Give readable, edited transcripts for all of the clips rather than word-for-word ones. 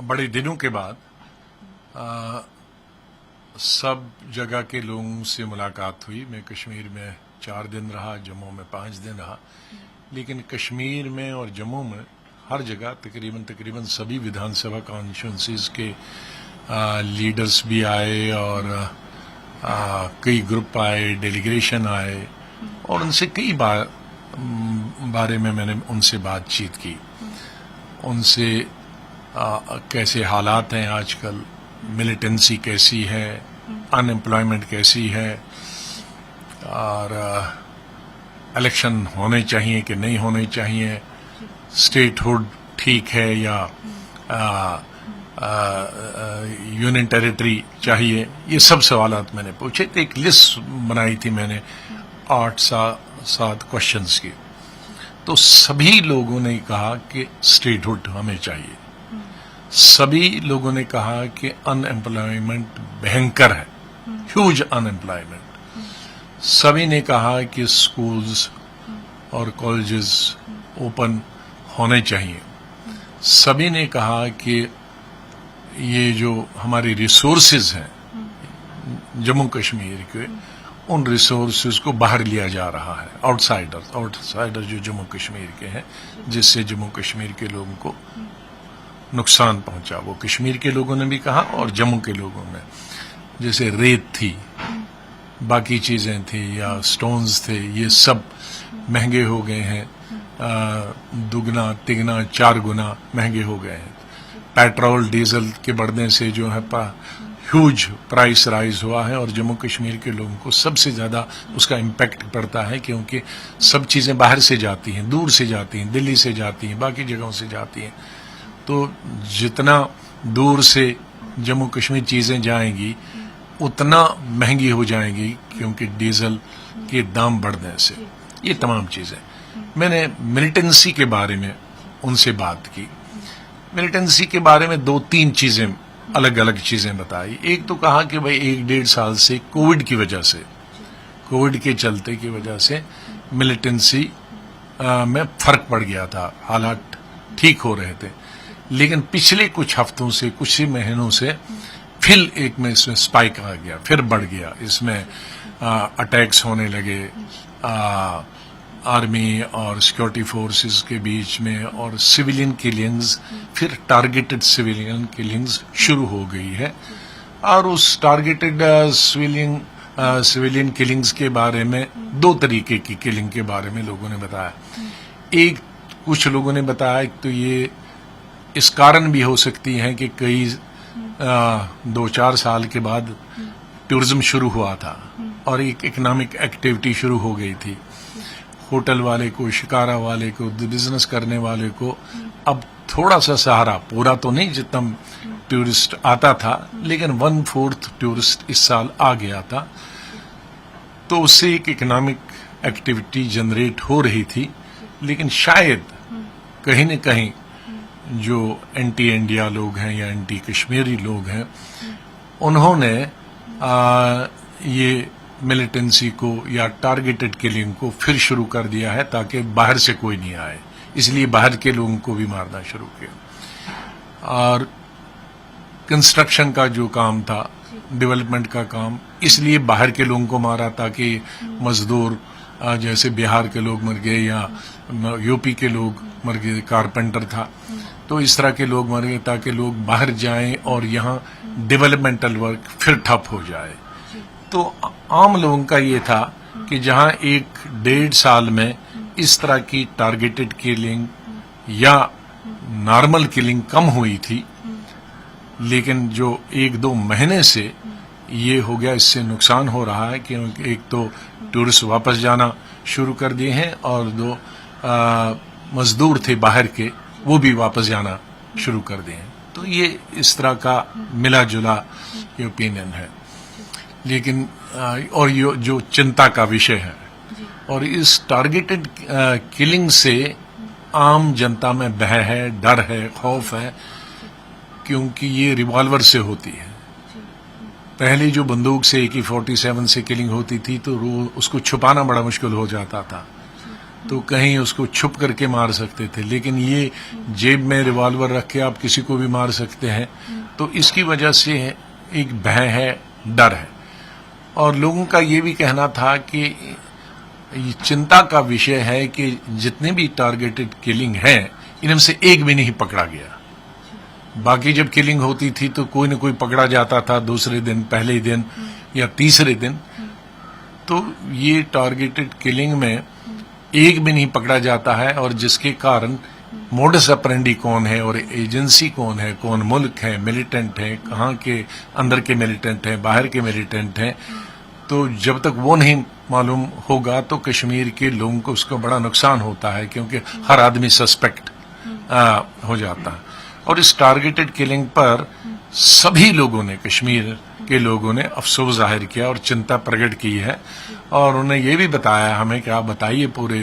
बड़े दिनों के बाद सब जगह के लोगों से मुलाकात हुई। मैं कश्मीर में 4 दिन रहा, जम्मू में 5 दिन रहा, लेकिन कश्मीर में और जम्मू में हर जगह तकरीबन सभी विधानसभा कॉन्स्टिट्यूंसीज के लीडर्स भी आए और कई ग्रुप आए, डेलीगेशन आए और उनसे कई बारे में मैंने उनसे बातचीत की। उनसे कैसे हालात हैं आजकल, मिलिटेंसी कैसी है, अनएम्प्लॉयमेंट कैसी है और इलेक्शन होने चाहिए कि नहीं होने चाहिए, स्टेटहुड ठीक है या यूनियन टेरिटरी चाहिए, ये सब सवालात मैंने पूछे। तो एक लिस्ट बनाई थी मैंने 8-7 क्वेश्चंस की। तो सभी लोगों ने कहा कि स्टेटहुड हमें चाहिए। सभी लोगों ने कहा कि अनएम्प्लॉयमेंट भयंकर है, ह्यूज अनएम्प्लॉयमेंट। सभी ने कहा कि स्कूल्स और कॉलेजेस ओपन होने चाहिए। सभी ने कहा कि ये जो हमारे रिसोर्सेज हैं जम्मू कश्मीर के, उन रिसोर्सेज को बाहर लिया जा रहा है, आउटसाइडर जो जम्मू कश्मीर के हैं, जिससे जम्मू कश्मीर के लोगों को नुकसान पहुंचा। वो कश्मीर के लोगों ने भी कहा और जम्मू के लोगों ने, जैसे रेत थी, बाकी चीजें थी या स्टोन्स थे, ये सब महंगे हो गए हैं, दुगना तिगना 4 गुना महंगे हो गए हैं। पेट्रोल डीजल के बढ़ने से जो है ह्यूज प्राइस राइज हुआ है और जम्मू कश्मीर के लोगों को सबसे ज्यादा उसका इम्पैक्ट पड़ता है, क्योंकि सब चीजें बाहर से जाती हैं, दूर से जाती हैं, दिल्ली से जाती हैं, बाकी जगहों से जाती हैं। तो जितना दूर से जम्मू कश्मीर चीजें जाएंगी उतना महंगी हो जाएंगी, क्योंकि डीजल के दाम बढ़ने से। ये तमाम चीजें मैंने मिलिटेंसी के बारे में उनसे बात की। मिलिटेंसी के बारे में 2-3 चीजें अलग अलग चीजें बताई। एक तो कहा कि भाई 1-1.5 साल से कोविड की वजह से, कोविड के चलते की वजह से मिलिटेंसी में फर्क पड़ गया था, हालात ठीक हो रहे थे, लेकिन पिछले कुछ हफ्तों से, कुछ ही महीनों से फिर एक में इसमें स्पाइक आ गया, फिर बढ़ गया। इसमें अटैक्स होने लगे आर्मी और सिक्योरिटी फोर्सेस के बीच में, और सिविलियन किलिंग्स, फिर टारगेटेड सिविलियन किलिंग्स शुरू हो गई है। और उस टारगेटेड सिविलियन किलिंग्स के बारे में 2 तरीके की किलिंग के बारे में लोगों ने बताया। एक, कुछ लोगों ने बताया तो ये इस कारण भी हो सकती है कि कई 2-4 साल के बाद टूरिज्म शुरू हुआ था और एक इकोनॉमिक एक्टिविटी शुरू हो गई थी। होटल वाले को, शिकारा वाले को, बिजनेस करने वाले को अब थोड़ा सा सहारा, पूरा तो नहीं जितना टूरिस्ट आता था, लेकिन 1/4 टूरिस्ट इस साल आ गया था। तो उससे एक इकोनॉमिक एक्टिविटी जनरेट हो रही थी। लेकिन शायद कहीं न कहीं जो एंटी इंडिया लोग हैं या एंटी कश्मीरी लोग हैं, उन्होंने ये मिलिटेंसी को या टारगेटेड किलिंग को फिर शुरू कर दिया है, ताकि बाहर से कोई नहीं आए, इसलिए बाहर के लोगों को भी मारना शुरू किया। और कंस्ट्रक्शन का जो काम था, डेवलपमेंट का काम, इसलिए बाहर के लोगों को मारा ताकि मजदूर, जैसे बिहार के लोग मर गए या यूपी के लोग मर गए, कारपेंटर था, तो इस तरह के लोग मर गए ताकि लोग बाहर जाएं और यहाँ डेवलपमेंटल वर्क फिर ठप हो जाए। तो आम लोगों का ये था कि जहां 1-1.5 साल में इस तरह की टारगेटेड किलिंग या नॉर्मल किलिंग कम हुई थी, लेकिन जो 1-2 महीने से ये हो गया, इससे नुकसान हो रहा है। क्योंकि एक तो टूरिस्ट वापस जाना शुरू कर दिए हैं और 2 मजदूर थे बाहर के, वो भी वापस जाना शुरू कर दिए हैं। तो ये इस तरह का मिला जुला ये ओपिनियन है। लेकिन और ये जो चिंता का विषय है, और इस टारगेटेड किलिंग से आम जनता में भय है, डर है, खौफ है, क्योंकि ये रिवॉल्वर से होती है। पहले जो बंदूक से AK-47 से किलिंग होती थी तो उसको छुपाना बड़ा मुश्किल हो जाता था। तो कहीं उसको छुप करके मार सकते थे, लेकिन ये जेब में रिवॉल्वर रख के आप किसी को भी मार सकते हैं। तो इसकी वजह से एक भय है, डर है। और लोगों का ये भी कहना था कि ये चिंता का विषय है कि जितने भी टारगेटेड किलिंग हैं, इनमें से एक भी नहीं पकड़ा गया। बाकी जब किलिंग होती थी तो कोई न कोई पकड़ा जाता था दूसरे दिन, पहले दिन या तीसरे दिन। तो ये टारगेटेड किलिंग में एक भी नहीं पकड़ा जाता है, और जिसके कारण मोडस ऑपरेंडी कौन है और एजेंसी कौन है, कौन मुल्क है, मिलिटेंट है, कहाँ के अंदर के मिलिटेंट हैं, बाहर के मिलिटेंट हैं, तो जब तक वो नहीं मालूम होगा तो कश्मीर के लोगों को उसका बड़ा नुकसान होता है, क्योंकि हर आदमी सस्पेक्ट हो जाता है। और इस टारगेटेड किलिंग पर सभी लोगों ने, कश्मीर के लोगों ने अफसोस जाहिर किया और चिंता प्रकट की है। और उन्हें ये भी बताया हमें कि आप बताइए पूरे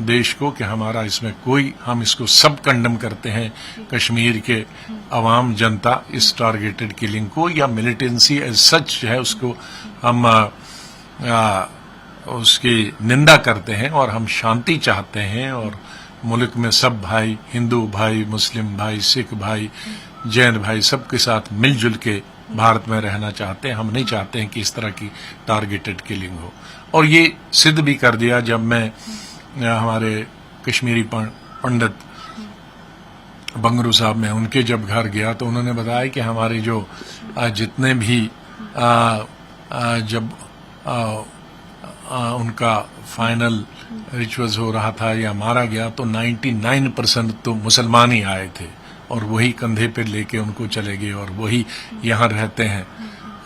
देश को कि हमारा इसमें कोई, हम इसको सब कंडम करते हैं, कश्मीर के अवाम जनता इस टारगेटेड किलिंग को या मिलिटेंसी एज सच है उसको हम उसकी निंदा करते हैं, और हम शांति चाहते हैं। और मुल्क में सब भाई, हिंदू भाई, मुस्लिम भाई, सिख भाई, जैन भाई, सबके साथ मिलजुल के भारत में रहना चाहते हैं। हम नहीं चाहते हैं कि इस तरह की टारगेटेड किलिंग हो। और ये सिद्ध भी कर दिया जब मैं हमारे कश्मीरी पंडित बंगरू साहब में उनके जब घर गया तो उन्होंने बताया कि हमारे जो जितने भी जब उनका फाइनल रिचुअल्स हो रहा था या मारा गया तो 99% तो मुसलमान ही आए थे, और वही कंधे पे लेके उनको चले गए और वही यहाँ रहते हैं।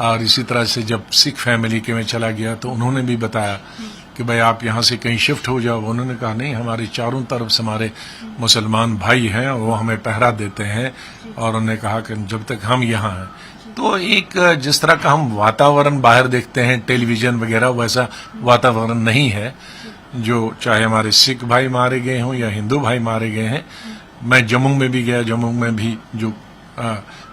और इसी तरह से जब सिख फैमिली के में चला गया तो उन्होंने भी बताया कि भाई आप यहाँ से कहीं शिफ्ट हो जाओ। उन्होंने कहा नहीं, हमारे चारों तरफ से हमारे मुसलमान भाई हैं और वो हमें पहरा देते हैं। और उन्होंने कहा कि जब तक हम यहाँ हैं, तो एक जिस तरह का हम वातावरण बाहर देखते हैं टेलीविजन वगैरह, वैसा वातावरण नहीं है। जो चाहे हमारे सिख भाई मारे गए हों या हिंदू भाई मारे गए हैं। मैं जम्मू में भी गया, जम्मू में भी जो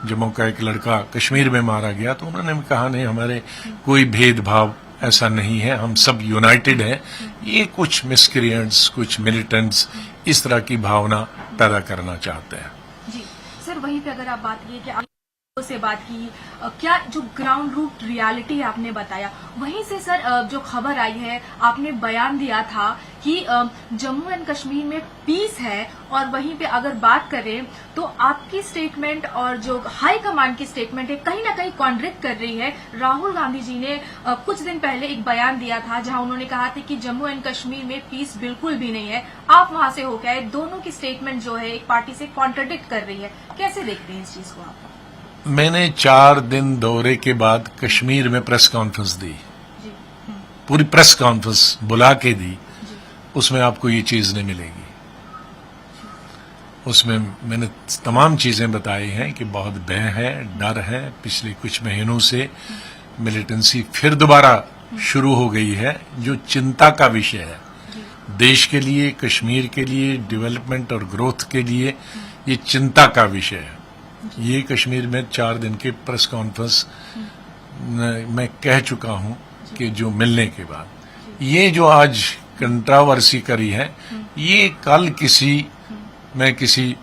जम्मू का एक लड़का कश्मीर में मारा गया, तो उन्होंने भी कहा नहीं, हमारे कोई भेदभाव ऐसा नहीं है, हम सब यूनाइटेड हैं। ये कुछ मिसक्रिएंट्स, कुछ मिलिटेंट्स इस तरह की भावना पैदा करना चाहते हैं। जी सर, वहीं पे अगर आप बात की कि से बात की, क्या जो ग्राउंड रूट रियलिटी आपने बताया, वहीं से सर जो खबर आई है, आपने बयान दिया था कि जम्मू एंड कश्मीर में पीस है, और वहीं पे अगर बात करें तो आपकी स्टेटमेंट और जो हाई कमांड की स्टेटमेंट है कहीं ना कहीं कॉन्ट्रैक्ट कर रही है। राहुल गांधी जी ने कुछ दिन पहले एक बयान दिया था जहां उन्होंने कहा था कि जम्मू एंड कश्मीर में पीस बिल्कुल भी नहीं है। आप वहां से होकर आए, दोनों की स्टेटमेंट जो है एक पार्टी से कॉन्ट्रडिक्ट कर रही है, कैसे देखते हैं इस चीज को आप? मैंने 4 दिन दौरे के बाद कश्मीर में प्रेस कॉन्फ्रेंस दी, पूरी प्रेस कॉन्फ्रेंस बुला के दी। उसमें आपको ये चीज नहीं मिलेगी। उसमें मैंने तमाम चीजें बताई हैं कि बहुत भय है, डर है। पिछले कुछ महीनों से मिलिटेंसी फिर दोबारा शुरू हो गई है, जो चिंता का विषय है देश के लिए, कश्मीर के लिए, डेवलपमेंट और ग्रोथ के लिए। ये चिंता का विषय है। ये कश्मीर में 4 दिन के प्रेस कॉन्फ्रेंस मैं कह चुका हूं कि जो मिलने के बाद ये जो आज कंट्रोवर्सी करी है, ये कल मैं किसी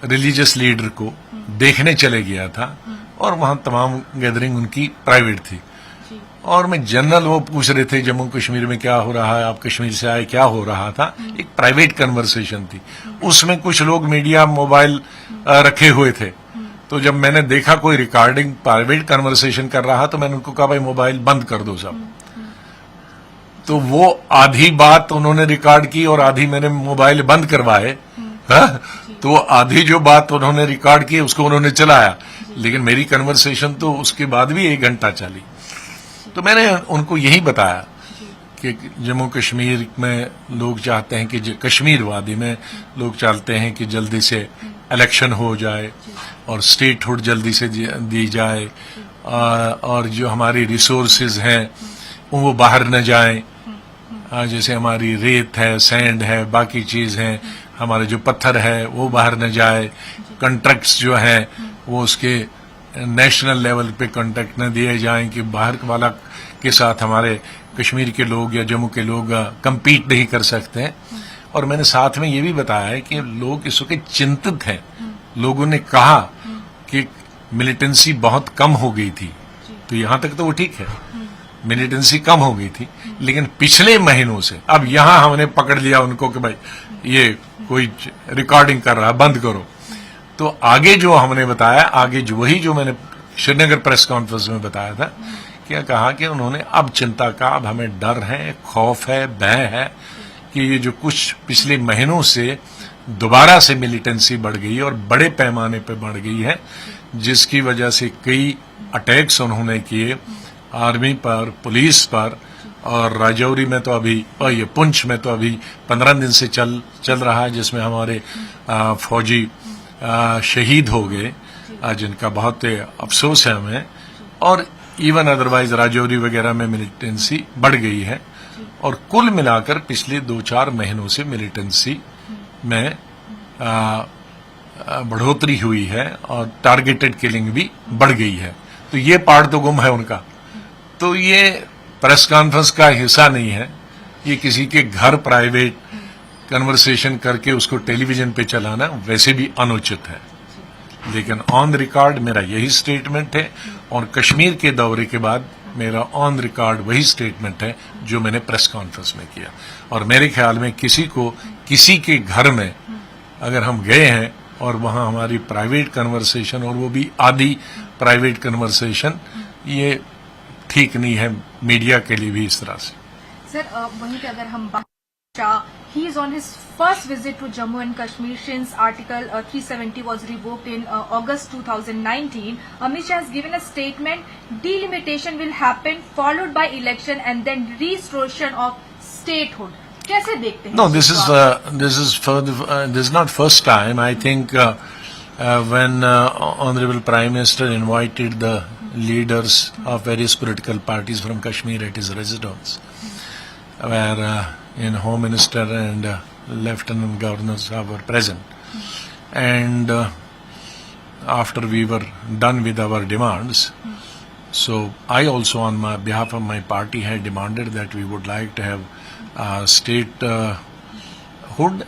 रिलीजियस लीडर को देखने चले गया था, और वहां तमाम गैदरिंग उनकी प्राइवेट थी, और मैं जनरल वो पूछ रहे थे जम्मू कश्मीर में क्या हो रहा है, आप कश्मीर से आए, क्या हो रहा था। एक प्राइवेट कन्वर्सेशन थी, उसमें कुछ लोग मीडिया मोबाइल रखे हुए थे। तो जब मैंने देखा कोई रिकॉर्डिंग प्राइवेट कन्वर्सेशन कर रहा, तो मैंने उनको कहा भाई मोबाइल बंद कर दो सब। तो वो आधी बात उन्होंने रिकॉर्ड की और आधी मैंने मोबाइल बंद करवाए। तो आधी जो बात उन्होंने रिकॉर्ड की उसको उन्होंने चलाया, लेकिन मेरी कन्वर्सेशन तो उसके बाद भी 1 घंटा चली। तो मैंने उनको यही बताया कि जम्मू कश्मीर में लोग चाहते हैं कि कश्मीर वादी में लोग चाहते हैं कि जल्दी से इलेक्शन हो जाए और स्टेटहुड जल्दी से दी जाए, और जो हमारी रिसोर्सेज हैं वो बाहर न जाएं। जैसे हमारी रेत है, सैंड है, बाकी चीज है, हमारे जो पत्थर है वो बाहर न जाए। कॉन्ट्रैक्ट्स जो हैं वो उसके नेशनल लेवल पे कॉन्ट्रैक्ट न दिए जाएं कि बाहर वाला के साथ हमारे कश्मीर के लोग या जम्मू के लोग कंपीट नहीं कर सकते हैं। और मैंने साथ में ये भी बताया है कि लोग इस वक्त चिंतित हैं। लोगों ने कहा कि मिलिटेंसी बहुत कम हो गई थी, तो यहां तक तो वो ठीक है, मिलिटेंसी कम हो गई थी, लेकिन पिछले महीनों से अब यहां हमने पकड़ लिया उनको कि भाई ये कोई रिकॉर्डिंग कर रहा है, बंद करो। तो आगे जो हमने बताया, आगे जो वही जो मैंने श्रीनगर प्रेस कॉन्फ्रेंस में बताया था, क्या कहा कि उन्होंने अब चिंता का, अब हमें डर है, खौफ है, भय है कि ये जो कुछ पिछले महीनों से दोबारा से मिलिटेंसी बढ़ गई और बड़े पैमाने पर बढ़ गई है, जिसकी वजह से कई अटैक्स उन्होंने किए आर्मी पर, पुलिस पर, और राजौरी में तो अभी, और ये पुंछ में तो अभी 15 दिन से चल रहा है, जिसमें हमारे फौजी शहीद हो गए, जिनका बहुत अफसोस है हमें। और इवन अदरवाइज राजौरी वगैरह में मिलिटेंसी बढ़ गई है, और कुल मिलाकर पिछले 2-4 महीनों से मिलिटेंसी में बढ़ोतरी हुई है और टारगेटेड किलिंग भी बढ़ गई है। तो ये पार्ट तो गुम है उनका। तो ये प्रेस कॉन्फ्रेंस का हिस्सा नहीं है, ये किसी के घर प्राइवेट कन्वर्सेशन करके उसको टेलीविजन पे चलाना वैसे भी अनुचित है। लेकिन ऑन रिकॉर्ड मेरा यही स्टेटमेंट है, और कश्मीर के दौरे के बाद मेरा ऑन रिकॉर्ड वही स्टेटमेंट है जो मैंने प्रेस कॉन्फ्रेंस में किया। और मेरे ख्याल में किसी को किसी के घर में अगर हम गए हैं और वहां हमारी प्राइवेट कन्वर्सेशन, और वो भी आधी प्राइवेट कन्वर्सेशन, ये ठीक नहीं है मीडिया के लिए भी इस तरह से। सर वहीं पे अगर हम he is on his first visit to Jammu and Kashmir since Article 370 was revoked in August 2019. Amit Shah has given a statement, delimitation will happen followed by election and then restoration of statehood. कैसे देखते हैं? No, this is not first time. I think when Honorable Prime Minister invited the leaders of various political parties from Kashmir at his residence, where in Home Minister and Lieutenant Governors were present, and after we were done with our demands, so I also on my behalf of my party had demanded that we would like to have statehood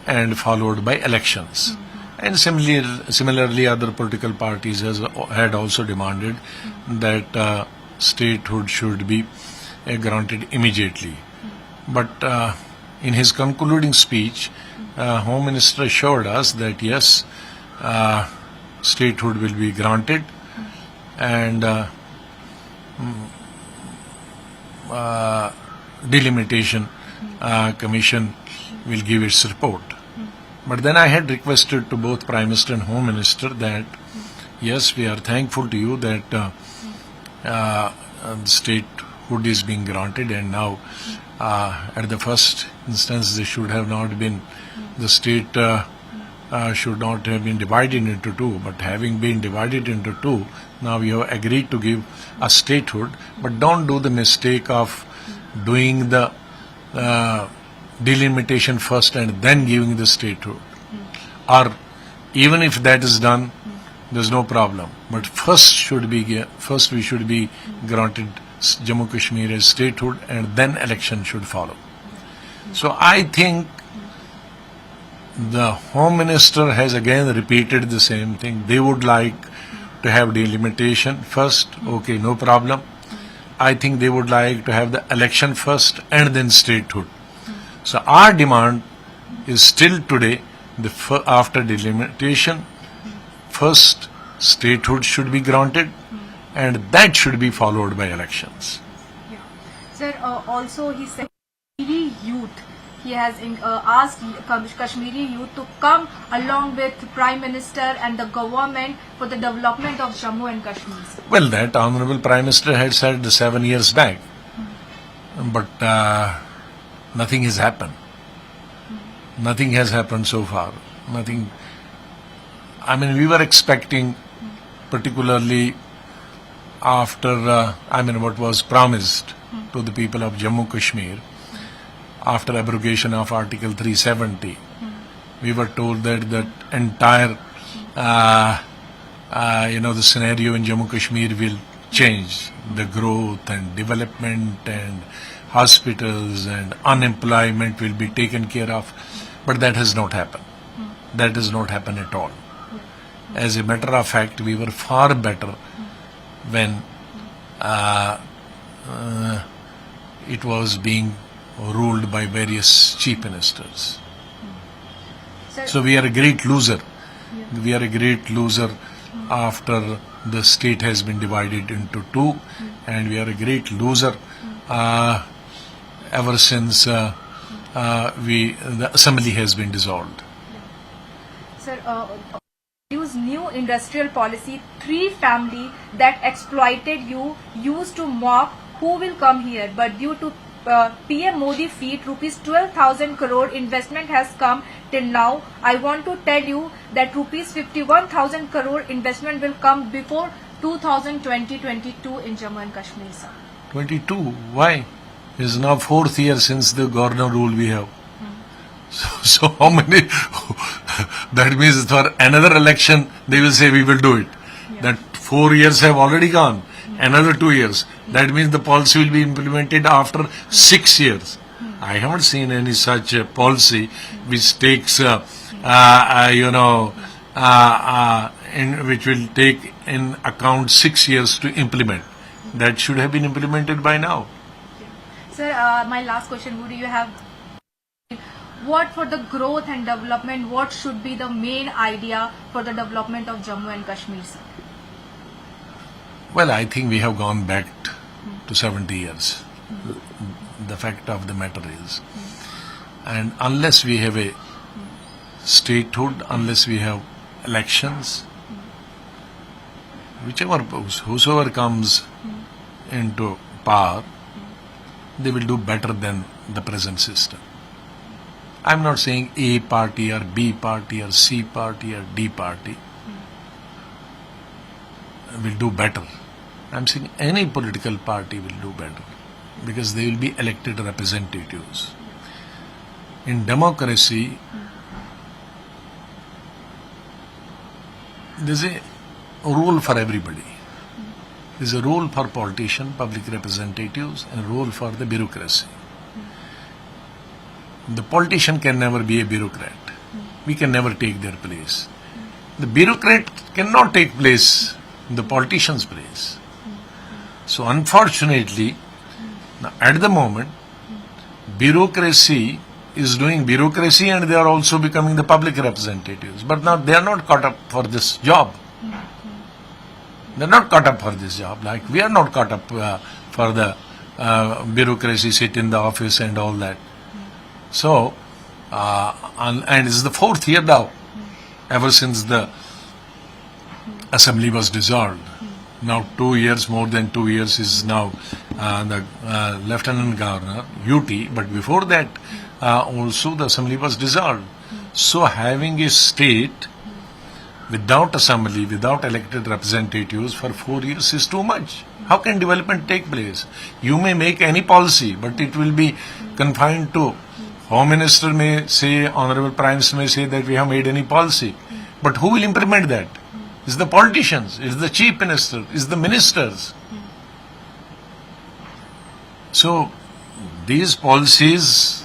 and followed by elections. And similarly other political parties had also demanded that statehood should be granted immediately. But in his concluding speech, Home Minister assured us that yes, statehood will be granted, and delimitation commission will give its report. But then I had requested to both Prime Minister and Home Minister that yes, we are thankful to you that statehood is being granted, and now at the first instance they should have not been, the state should not have been divided into two, but having been divided into two, now we have agreed to give a statehood. But don't do the mistake of doing the delimitation first and then giving the statehood. Or even if that is done, there's no problem. But first we should be granted Jammu Kashmir as statehood, and then election should follow. So I think the Home Minister has again repeated the same thing. They would like to have delimitation first. Okay, no problem. I think they would like to have the election first and then statehood. So our demand is still today, after delimitation, first statehood should be granted, and that should be followed by elections. Yeah. Sir, also he said Kashmiri youth. He has asked Kashmiri youth to come along with Prime Minister and the government for the development of Jammu and Kashmir. Well, that Honorable Prime Minister had said 7 years back, but nothing has happened. Nothing has happened so far. Nothing. I mean, we were expecting, particularly after, what was promised to the people of Jammu Kashmir, after abrogation of Article 370, we were told that the entire, the scenario in Jammu Kashmir will change. The growth and development and hospitals and unemployment will be taken care of. But that has not happened. That has not happened at all. As a matter of fact, we were far better when it was being ruled by various chief ministers. Sir, So we are a great loser. We are a great loser after the state has been divided into two, and we are a great loser ever since the assembly has been dissolved. sir, use new industrial policy. 3 family that exploited you used to mock who will come here, but due to PM Modi feat, rupees 12,000 crore investment has come till now. I want to tell you that rupees 51,000 crore investment will come before 2020-22 in Jammu and Kashmir, sir. 22. Why? It is now 4th year since the governor rule we have. So how many? That means for another election they will say we will do it. That 4 years have already gone. Another 2 years. That means the policy will be implemented after 6 years. I haven't seen any such policy which takes, which will take in account 6 years to implement. That should have been implemented by now. Sir, my last question, would you have what for the growth and development, what should be the main idea for the development of Jammu and Kashmir, sir? Well, I think we have gone back to 70 years. The fact of the matter is, and unless we have a statehood, unless we have elections, whosoever comes into power, they will do better than the present system. I'm not saying A party or B party or C party or D party will do better. I'm saying any political party will do better because they will be elected representatives. In democracy, there's a role for everybody. There's a role for politicians, public representatives, and a role for the bureaucracy. The politician can never be a bureaucrat. We can never take their place. The bureaucrat cannot take place in the politician's place. So unfortunately, at the moment, bureaucracy is doing bureaucracy and they are also becoming the public representatives. But now they are not caught up for this job. They are not caught up for this job. Like we are not caught up for the bureaucracy, sit in the office and all that. So, and it's the 4th year now, ever since the assembly was dissolved. Now 2 years, more than 2 years is now the Lieutenant Governor, UT, but before that also the assembly was dissolved. So having a state without assembly, without elected representatives for 4 years is too much. How can development take place? You may make any policy, but it will be confined to Home Minister may say, Honorable Prime Minister may say that we have made any policy. But who will implement that? It's the politicians, it's the Chief Minister, it's the ministers. So these policies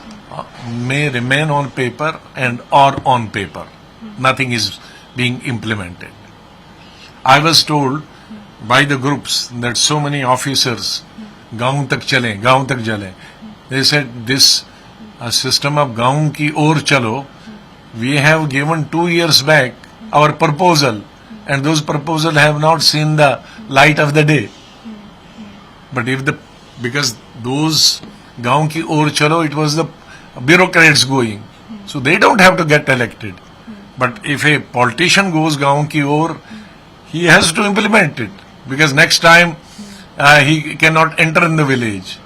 may remain on paper and or on paper. Nothing is being implemented. I was told by the groups that so many officers, gaon tak jale. They said this system of gaon ki or chalo, we have given 2 years back our proposal, and those proposals have not seen the light of the day. But because those gaon ki or chalo, it was the bureaucrats going, so they don't have to get elected. But if a politician goes gaon ki or, he has to implement it, because next time he cannot enter in the village.